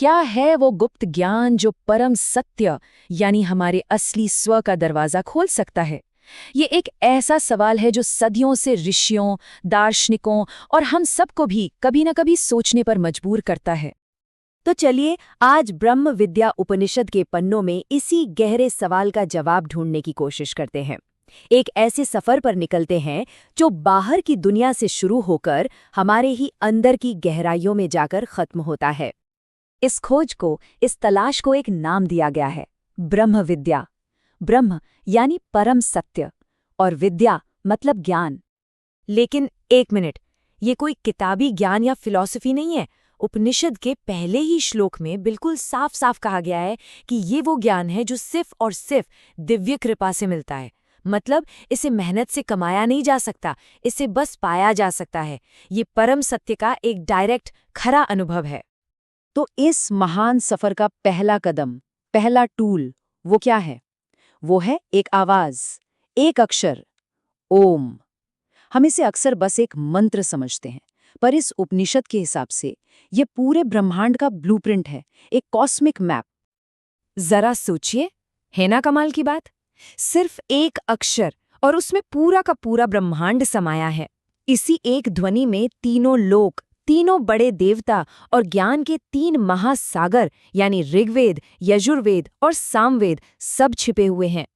क्या है वो गुप्त ज्ञान जो परम सत्य यानी हमारे असली स्व का दरवाजा खोल सकता है? ये एक ऐसा सवाल है जो सदियों से ऋषियों, दार्शनिकों और हम सबको भी कभी न कभी सोचने पर मजबूर करता है। तो चलिए आज ब्रह्म विद्या उपनिषद के पन्नों में इसी गहरे सवाल का जवाब ढूंढने की कोशिश करते हैं। एक ऐसे सफर पर निकलते हैं जो बाहर की दुनिया से शुरू होकर हमारे ही अंदर की गहराइयों में जाकर खत्म होता है। इस खोज को, इस तलाश को एक नाम दिया गया है, ब्रह्म विद्या। ब्रह्म यानी परम सत्य और विद्या मतलब ज्ञान। लेकिन एक मिनट, ये कोई किताबी ज्ञान या फिलॉसफी नहीं है। उपनिषद के पहले ही श्लोक में बिल्कुल साफ साफ कहा गया है कि ये वो ज्ञान है जो सिर्फ और सिर्फ दिव्य कृपा से मिलता है। मतलब इसे मेहनत से कमाया नहीं जा सकता, इसे बस पाया जा सकता है। ये परम सत्य का एक डायरेक्ट खरा अनुभव है। तो इस महान सफर का पहला कदम, पहला टूल, वो क्या है? वो है एक आवाज, एक अक्षर, ओम। हम इसे अक्सर बस एक मंत्र समझते हैं, पर इस उपनिषद के हिसाब से ये पूरे ब्रह्मांड का ब्लूप्रिंट है, एक कॉस्मिक मैप। जरा सोचिए, है ना कमाल की बात? सिर्फ एक अक्षर और उसमें पूरा का पूरा ब्रह्मांड समाया है। इसी एक ध्वनि में तीनों लोक, तीनों बड़े देवता और ज्ञान के तीन महासागर यानी ऋग्वेद, यजुर्वेद और सामवेद सब छिपे हुए हैं।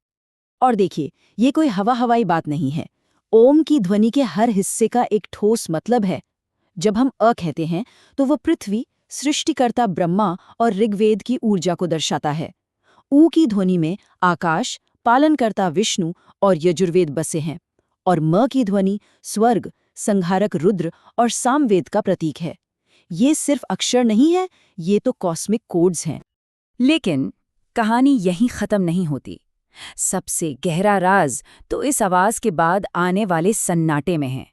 और देखिए, ये कोई हवाई बात नहीं है। ओम की ध्वनि के हर हिस्से का एक ठोस मतलब है। जब हम अ कहते हैं तो वो पृथ्वी, सृष्टिकर्ता ब्रह्मा और ऋग्वेद की ऊर्जा को दर्शाता है। ऊ की ध्वनि में आकाश, पालनकर्ता विष्णु और यजुर्वेद बसे हैं। और म की ध्वनि स्वर्ग, संहारक रुद्र और सामवेद का प्रतीक है। ये सिर्फ अक्षर नहीं है, ये तो कॉस्मिक कोड्स हैं। लेकिन कहानी यहीं खत्म नहीं होती। सबसे गहरा राज तो इस आवाज के बाद आने वाले सन्नाटे में है।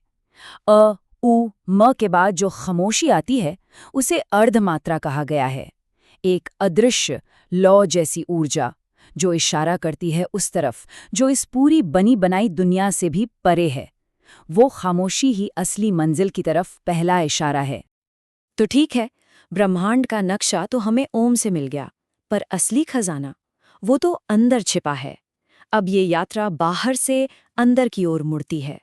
अ, उ, म के बाद जो खामोशी आती है उसे अर्धमात्रा कहा गया है। एक अदृश्य लौ जैसी ऊर्जा जो इशारा करती है उस तरफ जो इस पूरी बनी बनाई दुनिया से भी परे है। वो खामोशी ही असली मंजिल की तरफ पहला इशारा है। तो ठीक है, ब्रह्मांड का नक्शा तो हमें ओम से मिल गया, पर असली खजाना वो तो अंदर छिपा है। अब ये यात्रा बाहर से अंदर की ओर मुड़ती है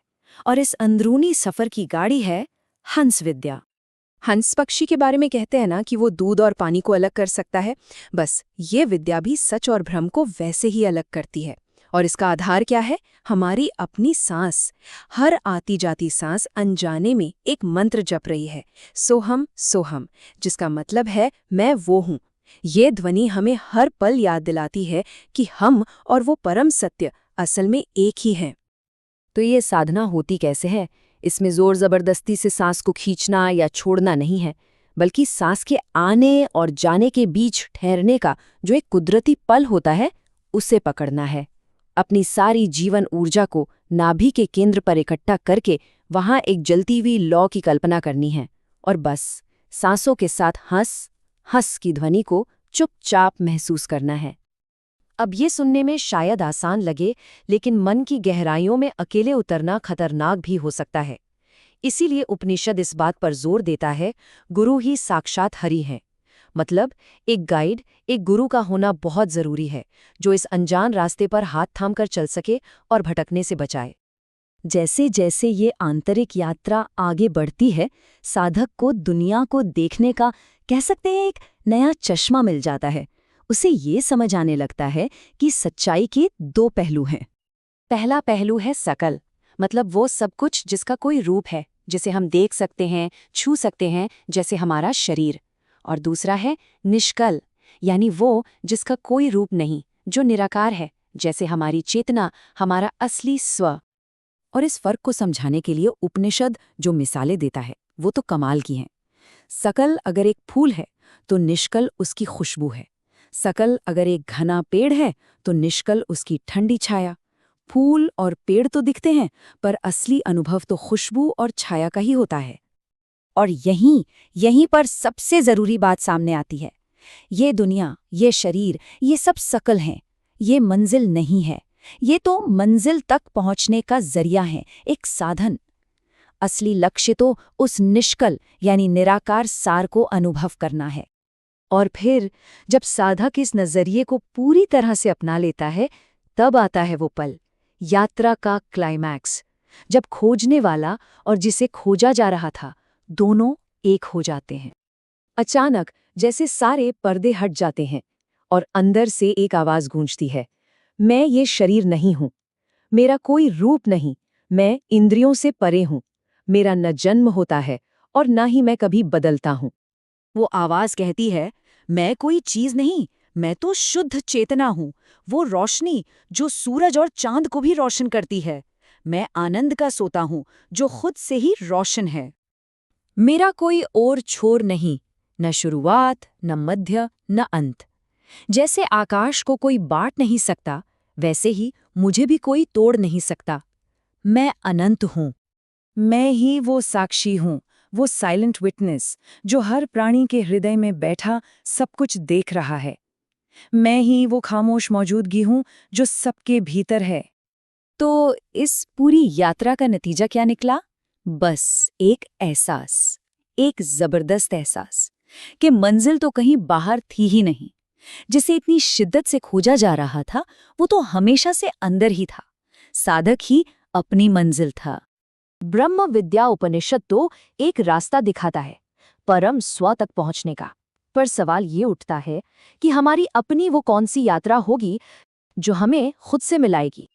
और इस अंदरूनी सफर की गाड़ी है हंस विद्या। हंस पक्षी के बारे में कहते हैं ना कि वो दूध और पानी को अलग कर सकता है। बस ये विद्या भी सच और भ्रम को वैसे ही अलग करती है। और इसका आधार क्या है? हमारी अपनी सांस। हर आती जाती सांस अनजाने में एक मंत्र जप रही है, सोहम सोहम, जिसका मतलब है मैं वो हूँ। ये ध्वनि हमें हर पल याद दिलाती है कि हम और वो परम सत्य असल में एक ही हैं। तो ये साधना होती कैसे है? इसमें जोर जबरदस्ती से सांस को खींचना या छोड़ना नहीं है, बल्कि सांस के आने और जाने के बीच ठहरने का जो एक कुदरती पल होता है, उसे पकड़ना है। अपनी सारी जीवन ऊर्जा को नाभि के केंद्र पर इकट्ठा करके वहां एक जलती हुई लौ की कल्पना करनी है और बस सांसों के साथ हंस हंस की ध्वनि को चुपचाप महसूस करना है। अब ये सुनने में शायद आसान लगे, लेकिन मन की गहराइयों में अकेले उतरना खतरनाक भी हो सकता है। इसीलिए उपनिषद इस बात पर जोर देता है, गुरु ही साक्षात हरि है। मतलब एक गाइड, एक गुरु का होना बहुत जरूरी है, जो इस अनजान रास्ते पर हाथ थाम कर चल सके और भटकने से बचाए। जैसे जैसे ये आंतरिक यात्रा आगे बढ़ती है, साधक को दुनिया को देखने का, कह सकते हैं, एक नया चश्मा मिल जाता है। उसे ये समझ आने लगता है कि सच्चाई के दो पहलू हैं। पहला पहलू है सकल, मतलब वो सब कुछ जिसका कोई रूप है, जिसे हम देख सकते हैं, छू सकते हैं, जैसे हमारा शरीर। और दूसरा है निष्कल, यानी वो जिसका कोई रूप नहीं, जो निराकार है, जैसे हमारी चेतना, हमारा असली स्व। और इस फर्क को समझाने के लिए उपनिषद जो मिसालें देता है वो तो कमाल की हैं। सकल अगर एक फूल है तो निष्कल उसकी खुशबू है। सकल अगर एक घना पेड़ है तो निष्कल उसकी ठंडी छाया। फूल और पेड़ तो दिखते हैं, पर असली अनुभव तो खुशबू और छाया का ही होता है। और यहीं पर सबसे जरूरी बात सामने आती है। ये दुनिया, ये शरीर, ये सब सकल हैं। ये मंजिल नहीं है, ये तो मंजिल तक पहुंचने का जरिया है, एक साधन। असली लक्ष्य तो उस निष्कल यानी निराकार सार को अनुभव करना है। और फिर जब साधक इस नजरिए को पूरी तरह से अपना लेता है, तब आता है वो पल, यात्रा का क्लाइमैक्स, जब खोजने वाला और जिसे खोजा जा रहा था दोनों एक हो जाते हैं। अचानक जैसे सारे पर्दे हट जाते हैं और अंदर से एक आवाज गूंजती है, मैं ये शरीर नहीं हूं, मेरा कोई रूप नहीं, मैं इंद्रियों से परे हूं, मेरा न जन्म होता है और न ही मैं कभी बदलता हूं। वो आवाज कहती है, मैं कोई चीज नहीं, मैं तो शुद्ध चेतना हूँ, वो रोशनी जो सूरज और चांद को भी रोशन करती है। मैं आनंद का सोता हूँ जो खुद से ही रोशन है। मेरा कोई और छोर नहीं, न शुरुआत, न मध्य, न अंत। जैसे आकाश को कोई बांट नहीं सकता, वैसे ही मुझे भी कोई तोड़ नहीं सकता। मैं अनंत हूँ। मैं ही वो साक्षी हूँ, वो साइलेंट विटनेस जो हर प्राणी के हृदय में बैठा सब कुछ देख रहा है। मैं ही वो खामोश मौजूदगी हूँ जो सबके भीतर है। तो इस पूरी यात्रा का नतीजा क्या निकला? बस एक एहसास, एक जबरदस्त एहसास कि मंजिल तो कहीं बाहर थी ही नहीं। जिसे इतनी शिद्दत से खोजा जा रहा था, वो तो हमेशा से अंदर ही था। साधक ही अपनी मंजिल था। ब्रह्म विद्या उपनिषद तो एक रास्ता दिखाता है, परम स्व तक पहुंचने का। पर सवाल ये उठता है कि हमारी अपनी वो कौन सी यात्रा होगी जो हमें खुद से मिलाएगी।